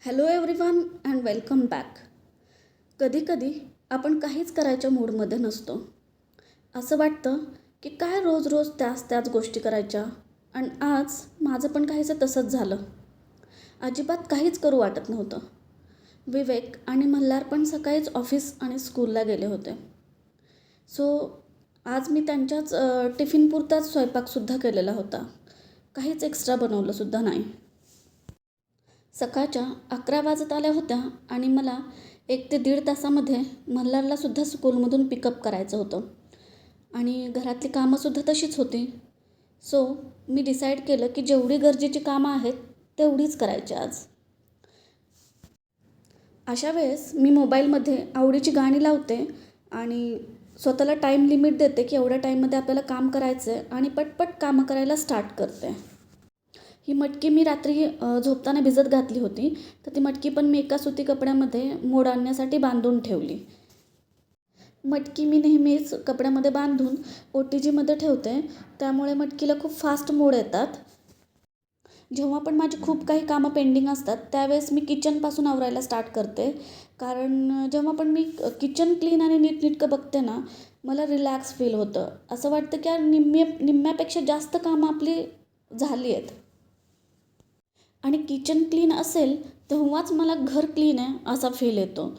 Hello everyone and welcome back. कधीकधी आपण काहीच करायच्या मूडमध्ये नसतो. असं वाटतं की काय रोज रोज त्याच गोष्टी करायच्या. आणि आज माझं पण काहीसं तसंच झालं. अजिबात काहीच करू वाटत नव्हतं. विवेक आणि मल्हार पण सकाळीच ऑफिस आणि स्कूलला गेले होते. सो आज मी त्यांच्याच टिफिनपुरताच स्वयंपाकसुद्धा केलेला होता. काहीच एक्स्ट्रा बनवलंसुद्धा नाही. सकाळच्या 11 वाजत आल्या होत्या आणि मला 1 ते 1.5 तासामध्ये मल्हारलासुद्धा स्कूलमधून पिकअप करायचं होतं आणि घरातली कामंसुद्धा तशीच होती. सो मी डिसाईड केलं की जेवढी गरजेची कामं आहेत तेवढीच करायची आज. अशा वेळेस मी मोबाईलमध्ये आवडीची गाणी लावते आणि स्वतःला टाईम लिमिट देते की एवढ्या टाईममध्ये आपल्याला काम करायचं आहे आणि पटपट कामं करायला स्टार्ट करते. ही मटकी मी रात्री झोपताना भिजत घातली होती, तर ती मटकी पण मी एका सुती कपड्यामध्ये मोड आणण्यासाठी बांधून ठेवली. मटकी मी नेहमीच कपड्यामध्ये बांधून OTGमध्ये ठेवते, त्यामुळे मटकीला खूप फास्ट मोड येतात. जेव्हा पण माझी खूप काही कामं पेंडिंग असतात त्यावेळेस मी किचनपासून आवरायला स्टार्ट करते. कारण जेव्हा पण मी किचन क्लीन आणि नीटनेटकं बघते ना, मला रिलॅक्स फील होतं. असं वाटतं की यार निम्म्यापेक्षा जास्त कामं आपली झाली आहेत. आणि किचन क्लीन असेल तेव्हाच मला घर क्लीन आहे असा फील येतो.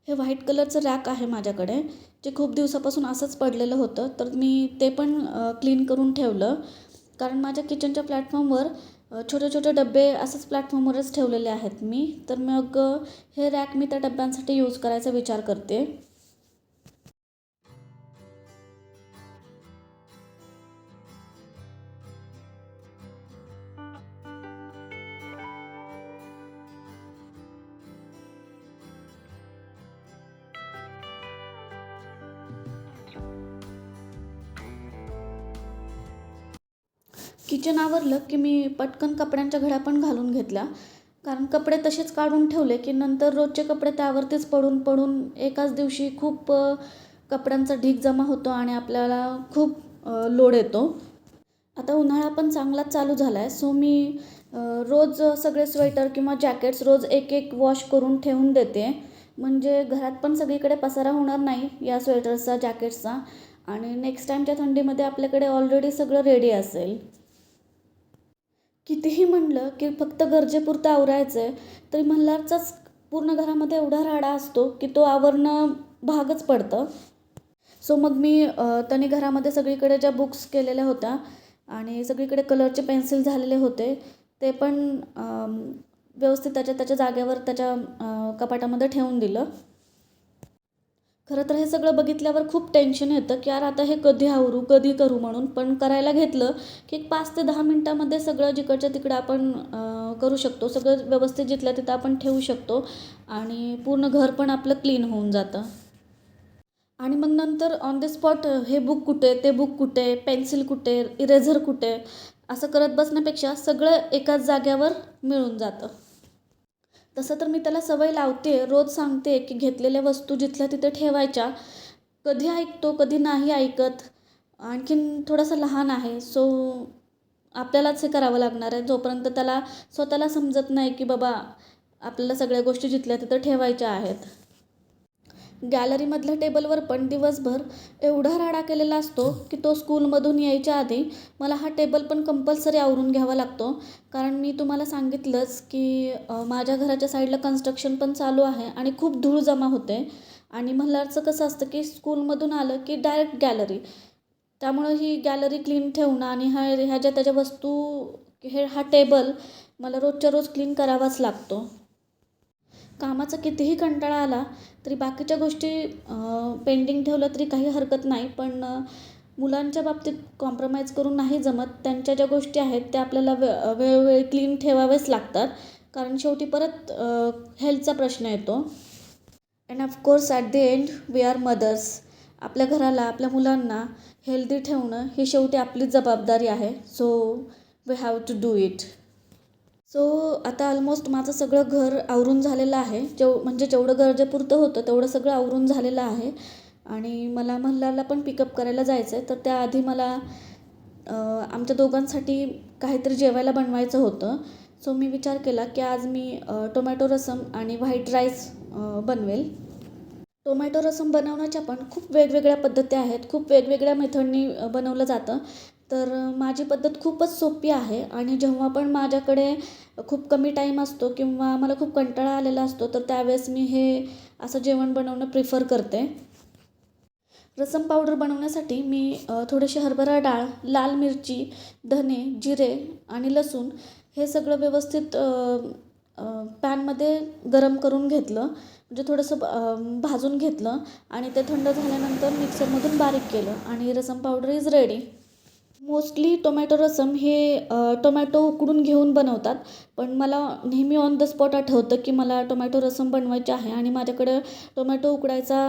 हे व्हाईट कलरचं रॅक आहे माझ्याकडे, जे खूप दिवसापासून असंच पडलेलं होतं. तर मी ते पण क्लीन करून ठेवलं. कारण माझ्या किचनच्या प्लॅटफॉर्मवर छोटे छोटे डबे असंच प्लॅटफॉर्मवरच ठेवलेले आहेत मी. तर मग हे रॅक मी त्या डब्यांसाठी यूज करायचा विचार करते. किचन आवरलं की मी पटकन कपड्यांच्या घड्या पण घालून घेतल्या. कारण कपडे तसेच काढून ठेवले की नंतर रोजचे कपडे त्यावरतीच पडून पडून एकाच दिवशी खूप कपड्यांचा ढीग जमा होतो आणि आपल्याला खूप लोड येतो. आता उन्हाळा पण चांगलाच चालू झाला आहे. सो मी रोज सगळे स्वेटर किंवा जॅकेट्स रोज एक एक वॉश करून ठेवून देते. म्हणजे घरात पण सगळीकडे पसारा होणार नाही या स्वेटर्सचा, जॅकेट्सचा आणि नेक्स्ट टाईमच्या थंडीमध्ये आपल्याकडे ऑलरेडी सगळं रेडी असेल. कितीही म्हणलं की फक्त गरजेपुरतं आवरायचं आहे, तरी मल्हारचाच पूर्ण घरामध्ये एवढा राडा असतो की तो आवरणं भागच पडतं. सो मग मी त्याने घरामध्ये सगळीकडे ज्या बुक्स केलेल्या होत्या आणि सगळीकडे कलरचे पेन्सिल झालेले होते, ते पण व्यवस्थित त्याच्या त्याच्या जागेवर त्याच्या कपाटामध्ये ठेवून दिलं. खरं तर हे सगळं बघितल्यावर खूप टेन्शन येतं की यार आता हे कधी आवरू, कधी करू म्हणून. पण करायला घेतलं की 5 ते 10 मिनटामध्ये सगळं जिकडच्या तिकडं आपण करू शकतो. सगळं व्यवस्थित जिथल्या तिथं आपण ठेवू शकतो आणि पूर्ण घर पण आपलं क्लीन होऊन जातं. आणि मग नंतर ऑन द स्पॉट हे बुक कुठे, ते बुक कुठे, पेन्सिल कुठे, इरेझर कुठे, असं करत बसण्यापेक्षा सगळं एकाच जाग्यावर मिळून जातं. तसं तर मी त्याला सवय लावते, रोज सांगते की घेतलेल्या वस्तू जिथल्या तिथे ठेवायच्या. कधी ऐकतो, कधी नाही ऐकत. आणखीन थोडासा लहान आहे, सो आपल्यालाच हे करावं लागणार आहे. जोपर्यंत त्याला स्वतःला समजत नाही की बाबा आपल्याला सगळ्या गोष्टी जिथल्या तिथं ठेवायच्या आहेत. गॅलरीमधल्या टेबलवर पण दिवसभर एवढा राडा केलेला असतो की तो स्कूलमधून यायच्या आधी मला हा टेबल पण कंपल्सरी आवरून घ्यावा लागतो. कारण मी तुम्हाला सांगितलंच की माझ्या घराच्या साईडला कन्स्ट्रक्शन पण चालू आहे आणि खूप धूळ जमा होते. आणि मल्हारचं कसं असतं की स्कूलमधून आलं की डायरेक्ट गॅलरी. त्यामुळं ही गॅलरी क्लीन ठेवणं आणि ह्या ज्या त्याच्या वस्तू, हा टेबल मला रोजच्या रोज क्लीन करावाच लागतो. कामाचा कितीही कंटाळा आला तरी बाकीच्या गोष्टी पेंडिंग ठेवलं तरी काही हरकत नाही. पण मुलांच्या बाबतीत कॉम्प्रोमाइज करून नाही जमत. त्यांच्या ज्या गोष्टी आहेत त्या आपल्याला वेळोवेळी क्लीन ठेवावेच लागतात, कारण शेवटी परत हेल्थचा प्रश्न येतो. And of course at the end we are mothers. आपल्या घराला, आपल्या मुलांना हेल्दी ठेवणं ही शेवटी आपलीच जबाबदारी आहे. So we have to do it. So आता ऑलमोस्ट माझं सगळं घर आवरून झालेलं आहे. म्हणजे जेवढं गरजेपुरतं होतं तेवढं सगळं आवरून झालेलं आहे. आणि मला मल्हारला पण पिकअप करायला जायचं आहे. तर त्याआधी मला आमच्या दोघांसाठी काहीतरी जेवायला बनवायचं होतं. सो मी विचार केला की आज मी टोमॅटो रसम आणि व्हाईट राईस बनवेल. टोमॅटो रसम बनवण्याच्या पण खूप वेगवेगळ्या पद्धती आहेत. खूप वेगवेगळ्या मेथडनी बनवलं जातं. तर माझी पद्धत खूपच सोपी आहे. आणि जेव्हा पण माझ्याकडे खूप कमी टाईम असतो किंवा मला खूप कंटाळा आलेला असतो, तर त्यावेळेस मी हे असं जेवण बनवणं प्रिफर करते. रसम पावडर बनवण्यासाठी मी थोडीशी हरभरा डाळ, लाल मिरची, धने, जिरे आणि लसूण हे सगळं व्यवस्थित पॅनमध्ये गरम करून घेतलं. म्हणजे थोडंसं भाजून घेतलं आणि ते थंड झाल्यानंतर मिक्सरमधून बारीक केलं आणि rasam powder is ready. Mostly tomato rasam हे टोमॅटो उकडून घेऊन बनवतात. पण मला नेहमी ऑन द स्पॉट आठवतं की मला टोमॅटो रसम बनवायची आहे आणि माझ्याकडं टोमॅटो उकडायचा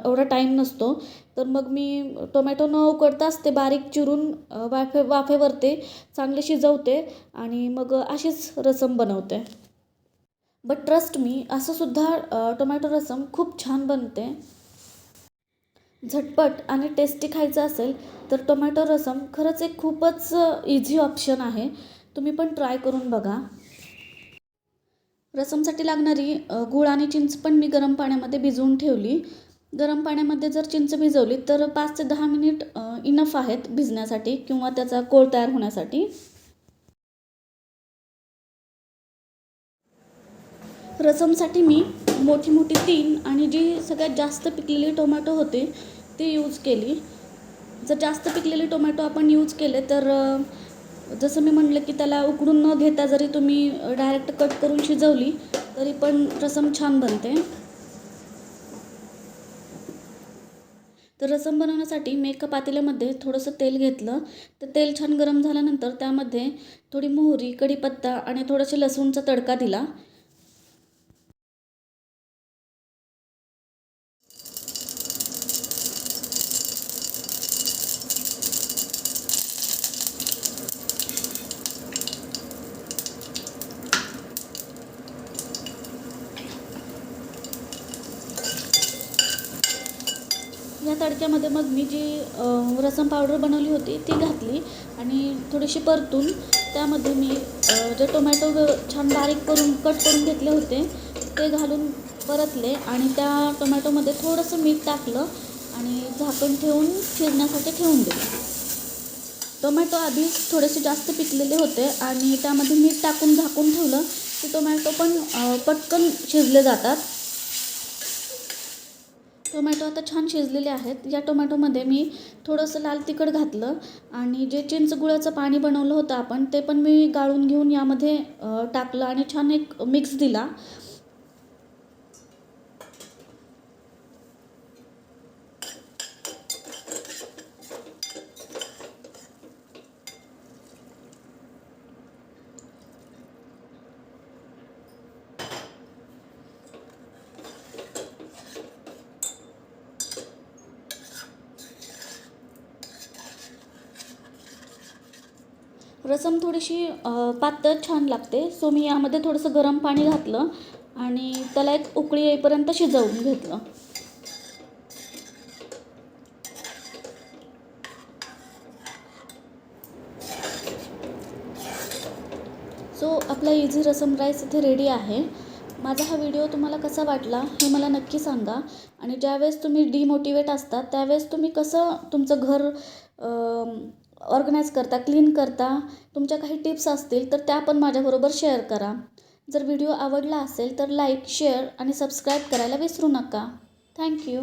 एवढा टाईम नसतो. तर मग मी टोमॅटो न उकडताच ते बारीक चिरून वाफेवरती चांगले शिजवते आणि मग अशीच रसम बनवते. बट ट्रस्ट मी, असंसुद्धा टोमॅटो रसम खूप छान बनते. झटपट आणि टेस्टी खायचं असेल तर टोमॅटो रसम खरंच एक खूपच इझी ऑप्शन आहे. तुम्ही पण ट्राय करून बघा. रसमसाठी लागणारी गूळ आणि चिंच पण मी गरम पाण्यामध्ये भिजवून ठेवली. गरम पाण्यामध्ये जर चिंच भिजवली तर 5 ते 10 मिनिट इनफ आहेत भिजण्यासाठी किंवा त्याचा कोळ तयार होण्यासाठी. रसमसाठी मी मोठी मोठी 3 आणि जी सगळ्यात जास्त पिकलेली टोमॅटो होते ती यूज केली. जर जास्त पिकलेले टोमॅटो आपण यूज केले तर जसं मी म्हटलं की त्याला उकडून न घेता जरी तुम्ही डायरेक्ट कट करून शिजवली तरी पण रसम छान बनते. तर रसम बनवण्यासाठी मी एका पातेल्यामध्ये थोडंसं तेल घेतलं. तर तेल छान गरम झाल्यानंतर त्यामध्ये थोडी मोहरी, कढीपत्ता आणि थोडंसं लसूणचा तडका दिला. या तडक्यामध्ये मग मी जी रसम पावडर बनवली होती ती घातली आणि थोडीशी परतून त्यामध्ये मी जे टोमॅटो छान बारीक करून कट करून घेतले होते ते घालून परतले आणि त्या टोमॅटोमध्ये थोडंसं मीठ टाकलं आणि झाकण ठेवून शिजण्यासाठी ठेवून दिलं. टोमॅटो आधी थोडेसे जास्त पिकलेले होते आणि त्यामध्ये मीठ टाकून झाकून ठेवलं की टोमॅटो पण पटकन शिजले जातात. टोमॅटो आता छान शिजलेले आहेत. या टोमॅटोमध्ये मी थोडंसं लाल तिखट घातलं आणि जे चिंच गुळाचं पाणी बनवलं होतं आपण ते पण मी गाळून घेऊन यामध्ये टाकलं आणि छान एक मिक्स दिला. रसम थोडीशी पातळ छान लागते. सो मी यामध्ये थोडंसं गरम पाणी घातलं आणि त्याला एक उकळी येईपर्यंत शिजवून घेतलं. सो आपला इझी रसम राईस इथे रेडी आहे. माझा हा व्हिडिओ तुम्हाला कसा वाटला हे मला नक्की सांगा. आणि ज्यावेळेस तुम्ही डिमोटिवेट असता त्यावेळेस तुम्ही कसं तुमचं घर ऑर्गनाईज करता, क्लीन करता, तुमच्या काही टिप्स असतील तर त्या पण माझ्याबरोबर शेअर करा. जर व्हिडिओ आवडला असेल तर लाईक, शेअर आणि सबस्क्राईब करायला विसरू नका. थँक्यू.